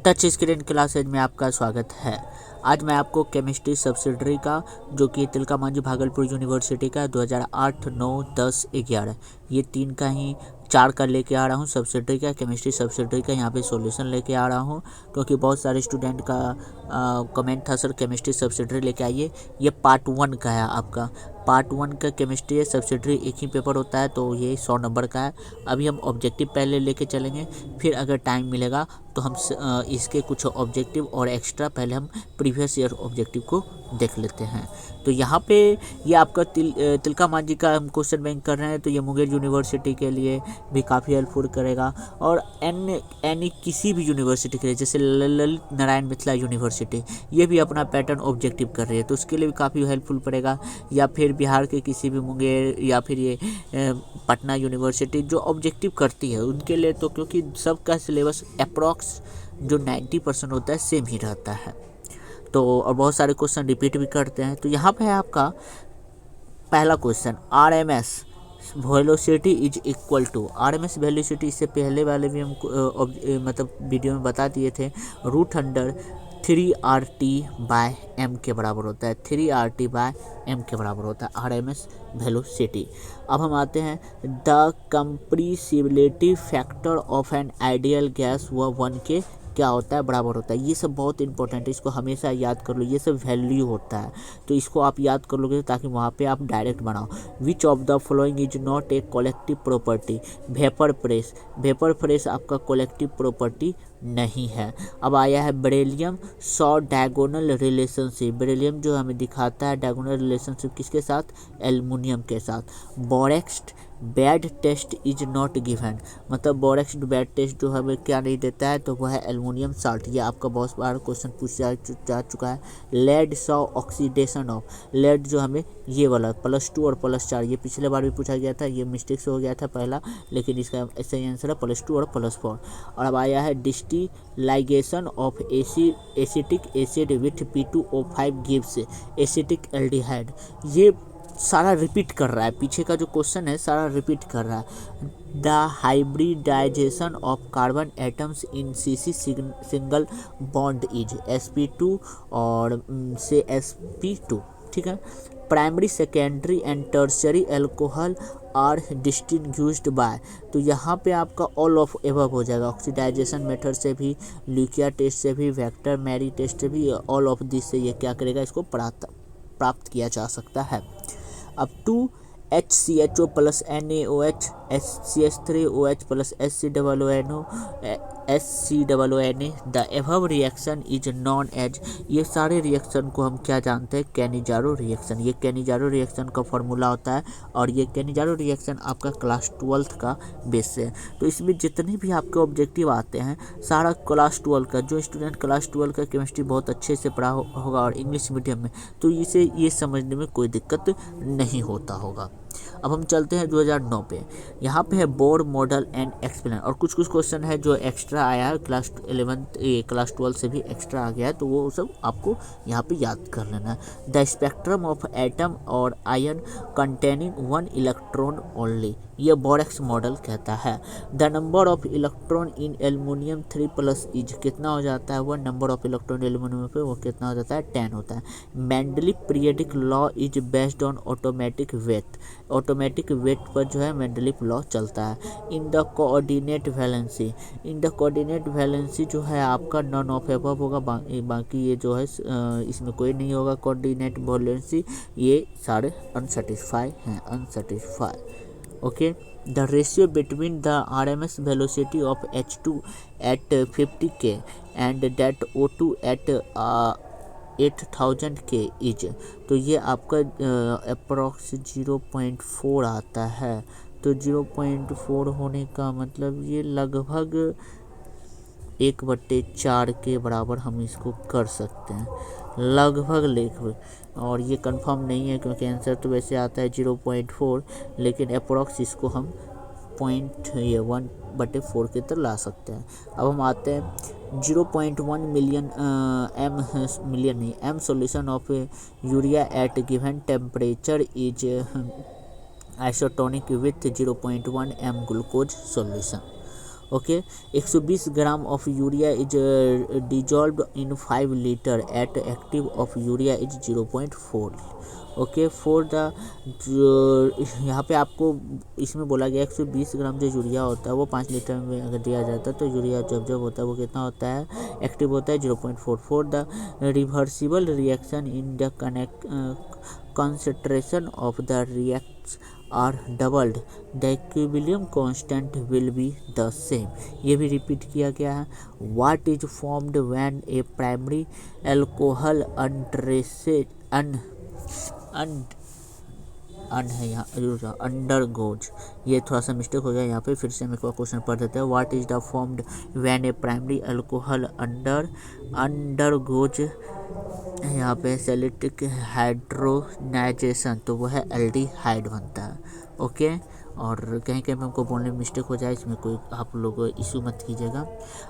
Touch screen classes में आपका स्वागत है। आज मैं आपको केमिस्ट्री सब्सिडरी का जो कि तिलका मांझी भागलपुर यूनिवर्सिटी का 2008, 9, 10, 11 ये 3 का ही 4 का लेके आ रहा हूँ। सब्सिडरी का केमिस्ट्री सब्सिडरी का यहाँ पे सॉल्यूशन लेके आ रहा हूँ, क्योंकि बहुत सारे स्टूडेंट का कमेंट था, सर केमिस्ट्री सब्सिडरी लेके आइए। ये पार्ट 1 का है आपका। पार्ट 1 का केमिस्ट्री सब्सिडरी एक ही पेपर होता है, तो ये 100 नंबर का है। अभी हम ऑब्जेक्टिव पहले लेके चलेंगे, फिर अगर टाइम मिलेगा तो हम इसके कुछ ऑब्जेक्टिव और एक्स्ट्रा पहले हम प्रीवियस ईयर ऑब्जेक्टिव को देख लेते हैं। तो यहाँ पे ये आपका तिलका मांझी का हम क्वेश्चन बैंक कर रहे हैं, तो ये मुंगेर यूनिवर्सिटी के लिए भी काफ़ी हेल्पफुल करेगा, और एनी किसी भी यूनिवर्सिटी के लिए, जैसे ललित नारायण मिथिला यूनिवर्सिटी ये भी अपना पैटर्न ऑब्जेक्टिव कर रही है, तो उसके लिए भी काफ़ी हेल्पफुल पड़ेगा। या फिर बिहार के किसी भी मुंगेर या फिर ये पटना यूनिवर्सिटी जो ऑब्जेक्टिव करती है उनके लिए, तो क्योंकि सबका सिलेबस अप्रॉक्स जो 90% होता है सेम ही रहता है, तो और बहुत सारे क्वेश्चन रिपीट भी करते हैं। तो यहाँ पे है आपका पहला question, RMS velocity is equal to. RMS velocity इससे पहले वाले भी हम मतलब वीडियो में बता दिए थे, √3RT/m के बराबर होता है। 3RT/m के बराबर होता है RMS वेलोसिटी। अब हम आते हैं, the compressibility factor of an ideal gas व 1 के क्या होता है, बराबर होता है। ये सब बहुत इंपॉर्टेंट है, इसको हमेशा याद कर लो, ये सब वैल्यू होता है, तो इसको आप याद कर लोगे ताकि वहाँ पे आप डायरेक्ट बनाओ। विच of the following is not a collective property. Vapour press आपका कलेक्टिव प्रॉपर्टी नहीं है। अब आया है beryllium saw diagonal relationship. Beryllium जो हमें दिखाता है डायगोनल रिलेशनशिप किसके साथ, एल्युमिनियम के साथ। Borax bad taste is not given, मतलब बोरेक्स बैड टेस्ट जो हमें क्या नहीं देता है, तो वह है एल्युमिनियम साल्ट। ये आपका बहुत बार क्वेश्चन पूछा जा चुका है। Lead saw oxidation of, lead जो हमें ये वाला +2 और +4 ये पिछले बार भी पूछा गया था, ये मिस्टेक से हो गया था पहला, लेकिन इसका सही आंसर है +2 और +4। और अब आया है distillation of acetic acid with P2O5 gives acetic aldehyde. ये सारा रिपीट कर रहा है, पीछे का जो क्वेश्चन है सारा रिपीट कर रहा है। The hybridisation of carbon atoms in CC single bond is sp2 और से sp2, ठीक है। Primary secondary and tertiary alcohol are distinguished by, तो यहाँ पे आपका ऑल ऑफ एबव हो जाएगा। ऑक्सीडाइजेशन मेथड से भी, ल्यूकिया टेस्ट से भी, वेक्टर मैरी टेस्ट से भी, ऑल ऑफ दिस से ये क्या करेगा, इसको प्राप्त किया जा सकता है। अब 2HCHO + NaOH CH3OH + HCOONA the above reaction is known as, ये सारे रिएक्शन को हम क्या जानते हैं, कैनिजारो रिएक्शन। ये कैनिजारो रिएक्शन का फॉर्मूला होता है, और ये कैनिजारो रिएक्शन आपका क्लास 12th का बेस है। तो इसमें जितने भी आपके ऑब्जेक्टिव आते हैं सारा क्लास 12 का, जो स्टूडेंट क्लास 12 का केमिस्ट्री बहुत अच्छे से पढ़ा होगा और इंग्लिश मीडियम में, तो इसे ये समझने में कोई दिक्कत नहीं होता होगा। अब हम चलते हैं 2009 पे। यहाँ पे है बोर मॉडल एंड एक्सप्लेन, और कुछ क्वेश्चन है जो एक्स्ट्रा आया है, क्लास 12 से भी एक्स्ट्रा आ गया है, तो वो सब आपको यहाँ पे याद कर लेना है। द स्पेक्ट्रम ऑफ एटम और आयन कंटेनिंग 1 इलेक्ट्रॉन ओनली, ये बोरेक्स मॉडल कहता है। The number of electron in aluminium 3+ is कितना हो जाता है, वह नंबर ऑफ इलेक्ट्रॉन एल्युमिनियम पे वो कितना हो जाता है, 10 होता है। Mendeleev periodic law is based on automatic weight, automatic weight पर जो है मेंडलीव लॉ चलता है। In the coordinate valency, in the coordinate valency जो है आपका नॉन ऑफ एबव होगा, बाकी ये जो है इसमें कोई नहीं होगा कोऑर्डिनेट वैलेंसी, ये सारे अनसेटिस्फाई हैं, unsatisfy. Okay, the ratio between the RMS velocity of H2 at 50K and that O2 at 8000K is, तो ये आपका अप्रॉक्स 0.4 आता है। तो 0.4 होने का मतलब ये लगभग 1/4 के बराबर हम इसको कर सकते हैं, लगभग। और ये कंफर्म नहीं है क्योंकि आंसर तो वैसे आता है 0.4, लेकिन अप्रॉक्स इसको हम 1/4 की तरह ला सकते हैं। अब हम आते हैं 0.1 million M solution of urea at given temperature is isotonic with 0.1 m glucose solution. Okay 120 gram of urea is dissolve in 5 litre at active of urea is 0.4। Okay for the यहाँ पे आपको इसमें बोला गया 120 ग्राम जो यूरिया होता है वो 5 लीटर में अगर दिया जाता है तो यूरिया जब जब होता है वो कितना होता है, एक्टिव होता है 0.4। For the reversible reaction in the concentration of the reacts are doubled, the equilibrium constant will be the same। ये भी रिपीट किया गया है। What is formed when a primary alcohol है यहाँ अंडरगोज, ये थोड़ा सा मिस्टेक हो गया यहाँ पे, फिर से हम एक बार क्वेश्चन पढ़ देते हैं। What is the formed when A primary alcohol undergoes, यहाँ पे सेलेटिक हाइड्रोनाइजेशन, तो वो है एल्डिहाइड बनता है। ओके और कहीं कहीं पे हमको बोलने में मिस्टेक हो जाए, इसमें कोई आप लोग इशू मत कीजिएगा।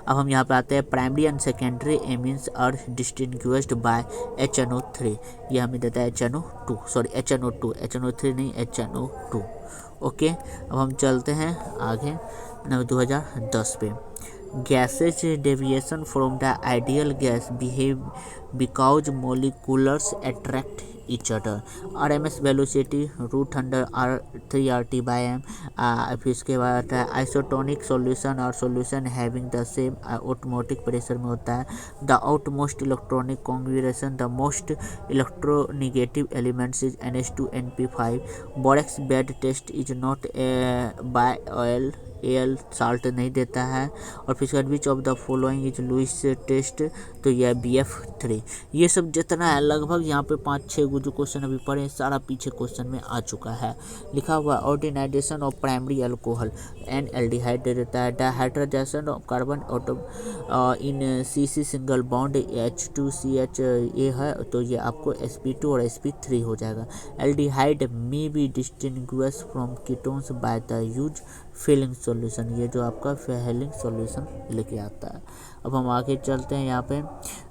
अब हम यहाँ पे आते हैं primary and secondary amines are distinguished by HNO3, ये हमें देता है HNO2, सॉरी HNO2, HNO3 नहीं HNO2। ओके अब हम चलते हैं आगे 2010 पे। Gases deviation from the ideal gas behave because molecules attract each other। RMS velocity root under R3RT/m। फिर इसके बाद आइसोटोनिक सॉल्यूशन और solution having the same osmotic pressure में होता है। The outmost electronic configuration, the most electronegative elements is NH2NP5। Borax bead test is not by oil, all salt नहीं देता है। और फिर which of the following is Lewis test, तो यह BF3। ये सब जितना है लगभग यहाँ पे 5-6 जो क्वेश्चन अभी पढ़े सारा पीछे क्वेश्चन में आ चुका है। लिखा हुआ ऑर्डिनाइजेशन of primary alcohol an aldehyde दे देता है। Dehydrogenation of carbon in CC single bond H2CH ये है, तो ये आपको sp2 और sp3 हो जाएगा। Aldehyde may be distinguish from ketones by the use Fehling solution, ये जो आपका फिलिंग सॉल्यूशन लेके आता है। अब हम आगे चलते हैं यहाँ पे।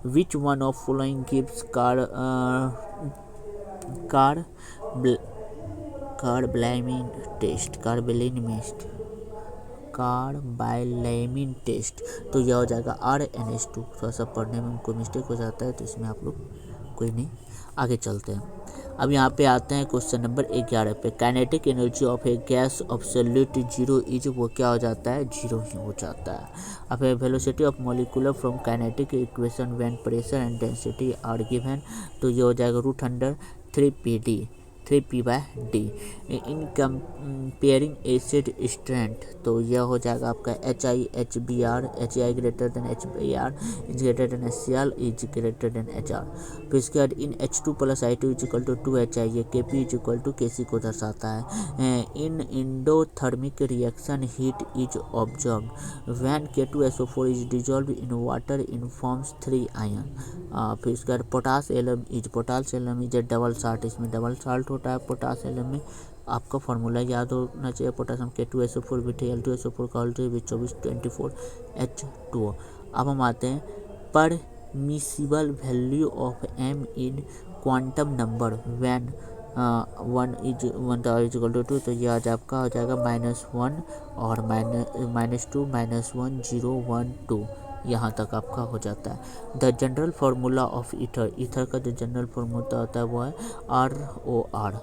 Which one of following gives carbylamine test, तो यह हो जाएगा RNH2। थोड़ा सा पढ़ने में उनको मिस्टेक हो जाता है तो इसमें आप लोग कोई नहीं, आगे चलते हैं। अब यहाँ पे आते हैं क्वेश्चन नंबर 11 पे। Kinetic energy of A gas absolute zero is, वो क्या हो जाता है, जीरो ही हो जाता है। अब velocity of molecular from kinetic equation when pressure and density are given, तो ये हो जाएगा root under 3p/d। In comparing acid strength, तो यह हो जाएगा आपका HiHbr, HI greater than HbR is greater than HCl is greater than HR। फिर इसके बाद इन H2 + I2 = 2HI, ये Kp = Kc को दर्शाता है। In endothermic reaction heat is observe when K2SO4 is dissolve in water in forms 3 ion. फिर इसके बाद पोटासियम इज डबल साल्ट, इसमें डबल साल्ट होता है पोटासियम में। आपका फार्मूला याद होना चाहिए, पोटासियम K2SO4 Al2SO4 का ऑल्टो 24 अब हम आते हैं permissible value of M in quantum number when 1 is 2, तो यह आज आपका हो जाएगा -1 और -2 -1 0 1 2, यहाँ तक आपका हो जाता है। The general formula of ether का जो जनरल फार्मूला होता है वो है ROR।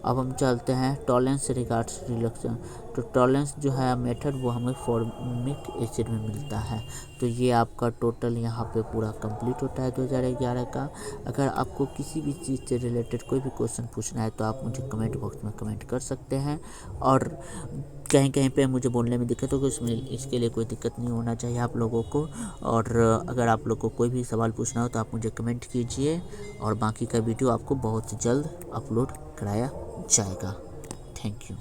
अब हम चलते हैं टॉलेंस रिगार्ड्स रिडक्शन, तो टॉलेंस जो है मेथड वो हमें फॉर्मिक एसिड में मिलता है। तो ये आपका टोटल यहाँ पे पूरा कंप्लीट होता है 2011 का। अगर आपको किसी भी चीज़ से रिलेटेड कोई भी क्वेश्चन पूछना है तो आप मुझे कमेंट बॉक्स में कमेंट कर सकते हैं। और कहीं कहीं पे मुझे बोलने में दिक्कत होगी, उसमें इसके लिए कोई दिक्कत नहीं होना चाहिए आप लोगों को। और अगर आप लोग को कोई भी सवाल पूछना हो तो आप मुझे कमेंट कीजिए, और बाकी का वीडियो आपको बहुत जल्द अपलोड कराया जाएगा। Thank you.